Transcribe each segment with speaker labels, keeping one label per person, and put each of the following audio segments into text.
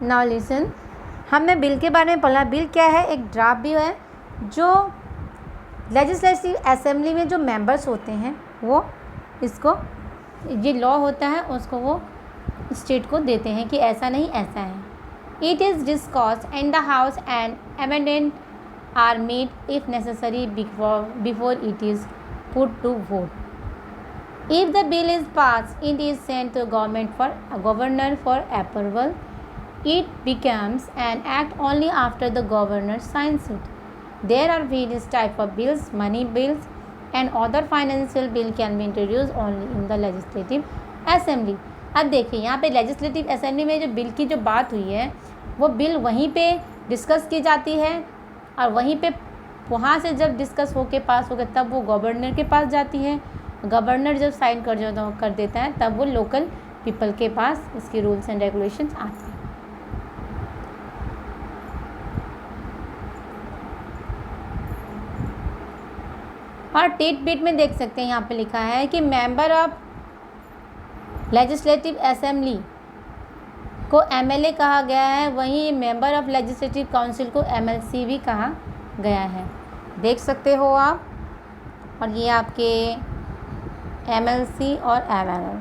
Speaker 1: Now listen, हमने bill के बारे में पढ़ा। बिल क्या है? एक ड्राफ्ट बिल है जो लेजिस्लेटिव असेंबली में जो मेंबर्स होते हैं वो इसको, ये लॉ होता है उसको वो स्टेट को देते हैं कि ऐसा नहीं ऐसा है। It is discussed in the house and amendment are made if necessary before it is put to vote. If the bill is passed, it is sent to governor for approval. It becomes an act only after the governor signs it. There are various types of bills. Money bills and other financial bill can be introduced only in the legislative assembly. अब देखिए यहाँ पे legislative assembly में जो bill की जो बात हुई है वो बिल वहीं पे डिस्कस की जाती है और वहीं पे वहाँ से जब डिस्कस होके पास हो गया तब वो गवर्नर के पास जाती है। गवर्नर जब साइन कर देता है तब वो लोकल पीपल के पास इसके रूल्स एंड रेगुलेशंस आते हैं। और टेट बिट में देख सकते हैं यहाँ पे लिखा है कि मेंबर ऑफ लेजिस्लेटिव असेंबली को एमएलए कहा गया है, वहीं मेंबर ऑफ लेजिस्लेटिव काउंसिल को एमएलसी भी कहा गया है। देख सकते हो आप। और ये आपके एमएलसी और MLA.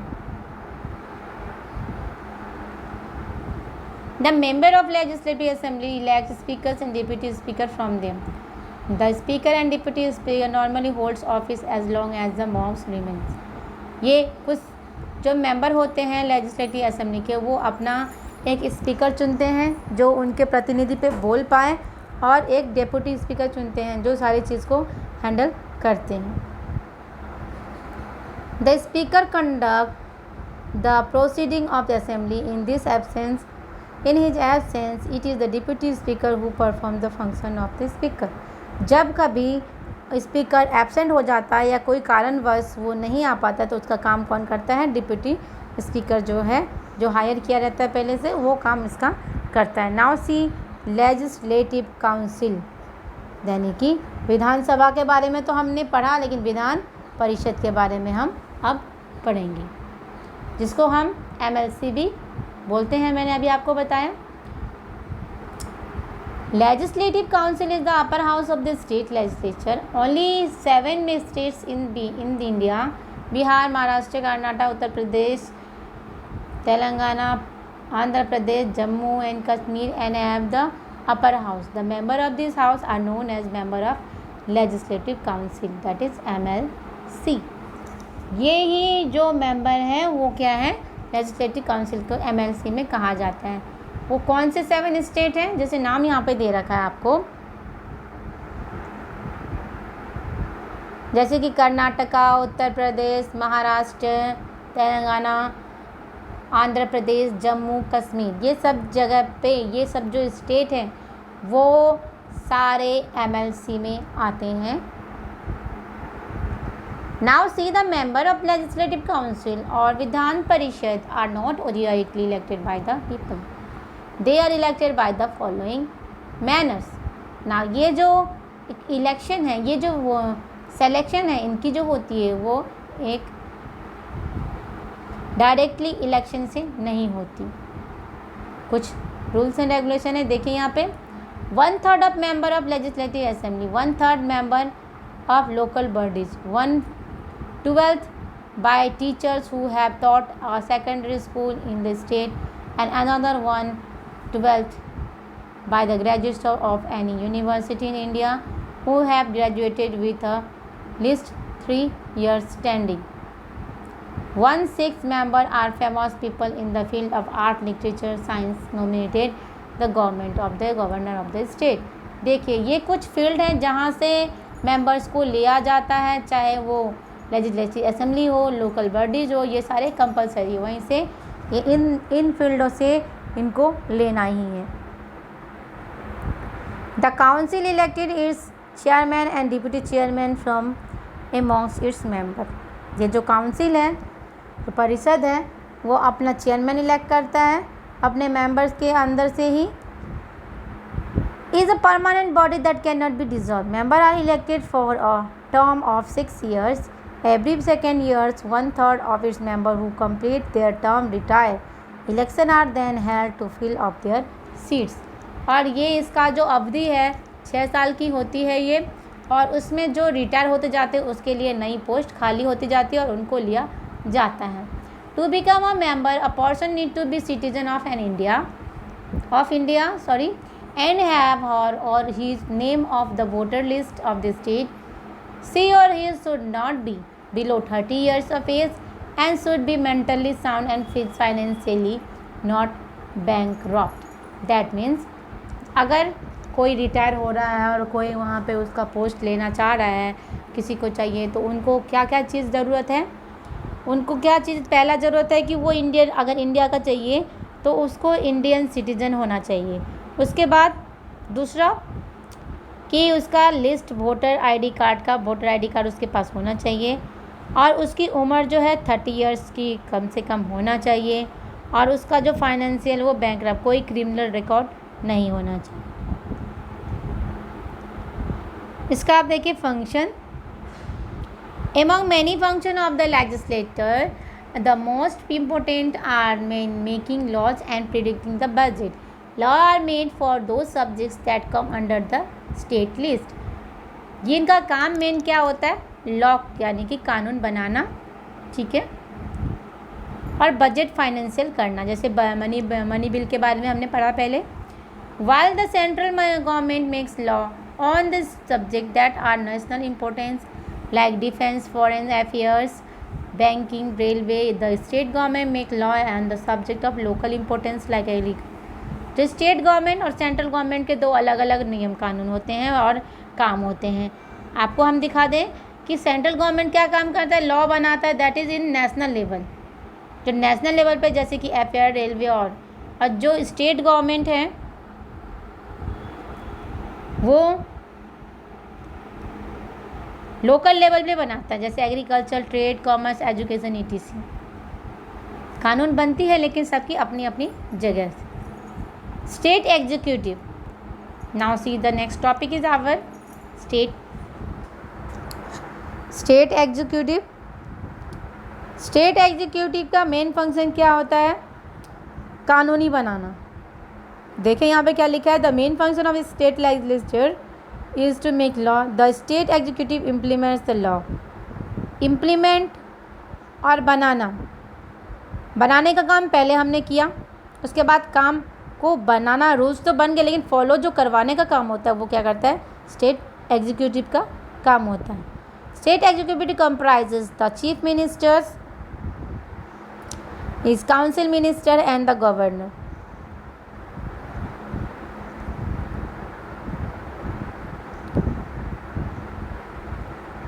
Speaker 1: The member of legislative assembly elect speakers and deputy speaker from them. The speaker and deputy speaker normally holds office as long as the mobs remains. ये कुछ जो मेंबर होते हैं लेजिस्लेटिव असेंबली के वो अपना एक स्पीकर चुनते हैं जो उनके प्रतिनिधि पे बोल पाए और एक डिप्यूटी स्पीकर चुनते हैं जो सारी चीज़ को हैंडल करते हैं। The speaker conduct the proceeding of the assembly in this absence. In his absence it is the deputy speaker who perform the function of the speaker. जब कभी स्पीकर एब्सेंट हो जाता है या कोई कारणवश वो नहीं आ पाता तो उसका काम कौन करता है? डिप्यूटी स्पीकर जो है, जो हायर किया रहता है पहले से, वो काम इसका करता है। नाउ सी लेजिस्लेटिव काउंसिल, यानी कि विधानसभा के बारे में तो हमने पढ़ा, लेकिन विधान परिषद के बारे में हम अब पढ़ेंगे, जिसको हम एमएलसी भी बोलते हैं, मैंने अभी आपको बताया। Legislative Council is the upper house of the state legislature. Only 7 states in India: Bihar, Maharashtra, Karnataka, Uttar Pradesh, Telangana, Andhra Pradesh, Jammu and Kashmir, and have the upper house. The member of this house are known as member of Legislative Council, that is MLC. ये ही जो member हैं वो क्या है? Legislative council को MLC में कहा जाता है। वो कौन से 7 स्टेट हैं? जैसे नाम यहाँ पे दे रखा है आपको, जैसे कि कर्नाटका, उत्तर प्रदेश, महाराष्ट्र, तेलंगाना, आंध्र प्रदेश, जम्मू कश्मीर, ये सब जगह पे ये सब जो स्टेट हैं वो सारे MLC में आते हैं। Now see the member of legislative council और Vidhan Parishad are not directly elected by the people. They are elected by the following manners. ना ये जो इलेक्शन है, ये जो सेलेक्शन है इनकी जो होती है वो एक डायरेक्टली इलेक्शन से नहीं होती। कुछ रूल्स एंड रेगुलेशन है, देखिए यहाँ पे। 1/3 of member of legislative assembly, 1/3 member of local bodies, 1/12 by teachers who have taught a secondary school in the state, and another 1/12 by the graduates of any university in India who have graduated with a least 3 years standing. 1/6 member are famous people in the field of art, literature, science nominated the government of the governor of the state. देखिए ये कुछ field हैं जहाँ से members को लिया जाता है, चाहे वो लेजिस्लेटिव असेंबली हो, लोकल बॉडीज हो, ये सारे कंपलसरी, वहीं से ये इन फील्डों से इनको लेना ही है। The council elected it's chairman and deputy chairman from amongst its member. ये जो काउंसिल है, जो परिषद है, वो अपना चेयरमैन इलेक्ट करता है अपने मेंबर्स के अंदर से ही। is a permanent body that cannot be dissolved. Members are elected for a term of 6 years. Every second year, 1/3 of its members who complete their term retire. Election are then held to fill up their seats. और ये इसका जो अवधि है 6 साल की होती है ये, और उसमें जो रिटायर होते जाते हैं उसके लिए नई पोस्ट खाली होती जाती है और उनको लिया जाता है। To become a member a person need to be citizen of India and have her or his name of the voter list of the state. She or he should not be below 30 years of age and should be mentally sound and financially not bankrupt. That means अगर कोई retire हो रहा है और कोई वहाँ पे उसका पोस्ट लेना चाह रहा है, किसी को चाहिए, तो उनको क्या क्या चीज़ ज़रूरत है, उनको क्या चीज़ पहला ज़रूरत है कि वो इंडियन, अगर इंडिया का चाहिए तो उसको इंडियन सिटीजन होना चाहिए। उसके बाद दूसरा कि उसका लिस्ट वोटर आईडी कार्ड उसके पास होना चाहिए, और उसकी उम्र जो है 30 इयर्स की कम से कम होना चाहिए, और उसका जो फाइनेंशियल वो बैंकरप्ट, कोई क्रिमिनल रिकॉर्ड नहीं होना चाहिए। इसका आप देखिए function. Among many functions of the legislature, the most important are making laws and predicting the budget. Laws are made for those subjects that come under the state list. ये इनका काम main क्या होता है? लॉ यानी कि कानून बनाना, ठीक है, और बजट फाइनेंशियल करना, जैसे मनी बिल के बारे में हमने पढ़ा पहले। While the central government makes law on the subject that are national importance like defense, foreign affairs, banking, railway, the state government make law on the subject of local importance like agriculture. जो state government और central government के दो अलग अलग नियम कानून होते हैं और काम होते हैं। आपको हम दिखा दें कि सेंट्रल गवर्नमेंट क्या काम करता है, लॉ बनाता है, that is in national level, जो नेशनल लेवल पे जैसे कि एफआईआर, रेलवे, और जो स्टेट गवर्नमेंट है वो लोकल लेवल पे बनाता है, जैसे agriculture, trade, commerce, education, ETC. कानून बनती है लेकिन सबकी अपनी अपनी जगह से। State executive. Now see the next topic is our state executive. State executive का मेन फंक्शन क्या होता है? कानूनी बनाना। देखें यहाँ पे क्या लिखा है, the main function of state legislature is to make law. The state executive implements the law. Implement और बनाने का काम पहले हमने किया, उसके बाद काम को बनाना, रूल्स तो बन गए लेकिन फॉलो जो करवाने का काम होता है वो क्या करता है? स्टेट एग्जीक्यूटिव का काम होता है। State executive comprises the chief ministers, his council minister and the governor.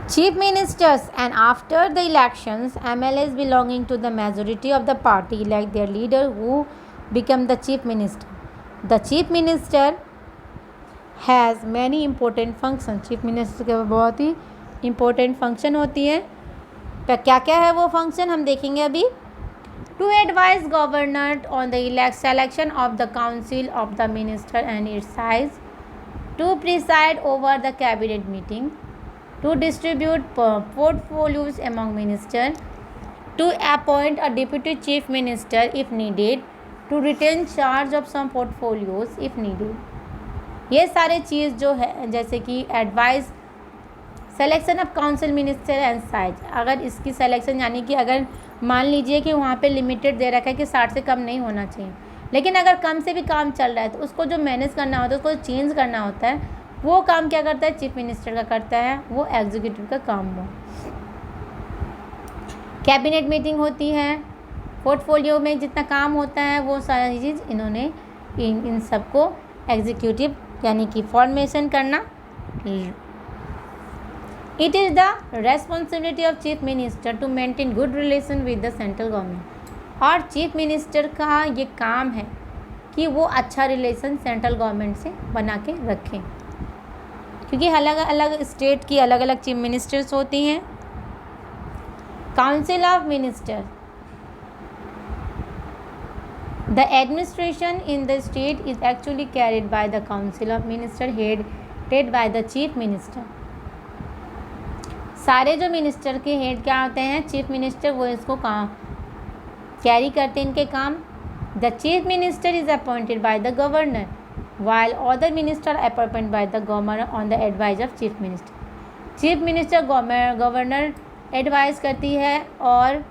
Speaker 1: Chief ministers, and after the elections, MLAs belonging to the majority of the party elect their leader who become the chief minister. The chief minister has many important functions. Chief minister के बहुत ही important function होती है। तो क्या क्या है वो function हम देखेंगे अभी। To advise governor on the selection of the council of the minister and its size. To preside over the cabinet meeting. To distribute portfolios among ministers, to appoint a deputy chief minister if needed, to retain charge of some portfolios if needed. ये सारे चीज़ जो है, जैसे कि advice, selection of council minister and size. अगर इसकी selection यानी कि अगर मान लीजिए कि वहाँ पे लिमिटेड दे रखा है कि 60 से कम नहीं होना चाहिए, लेकिन अगर कम से भी काम चल रहा है तो उसको जो मैनेज करना होता है, उसको चेंज करना होता है, वो काम क्या करता है? चीफ मिनिस्टर का करता है, वो एग्जीक्यूटिव का काम हो। कैबिनेट मीटिंग होती है, पोर्टफोलियो में जितना काम होता है वो सारी चीज़ इन्होंने इन सबको एग्जीक्यूटिव यानी कि फॉर्मेशन करना। It is the responsibility of chief minister to maintain good relation with the central government. और चीफ मिनिस्टर का ये काम है कि वो अच्छा रिलेशन सेंट्रल गवर्नमेंट से बना के रखें, क्योंकि अलग अलग स्टेट की अलग अलग चीफ मिनिस्टर्स होती हैं। Council of minister, the administration in the state is actually carried by the council of minister headed by the chief minister. सारे जो मिनिस्टर के हेड क्या होते हैं? चीफ मिनिस्टर, वो इसको काम कैरी करते हैं इनके काम। The chief minister is appointed by the governor while other minister appointed by the governor on the advice of chief minister। Chief minister governor advice करती है और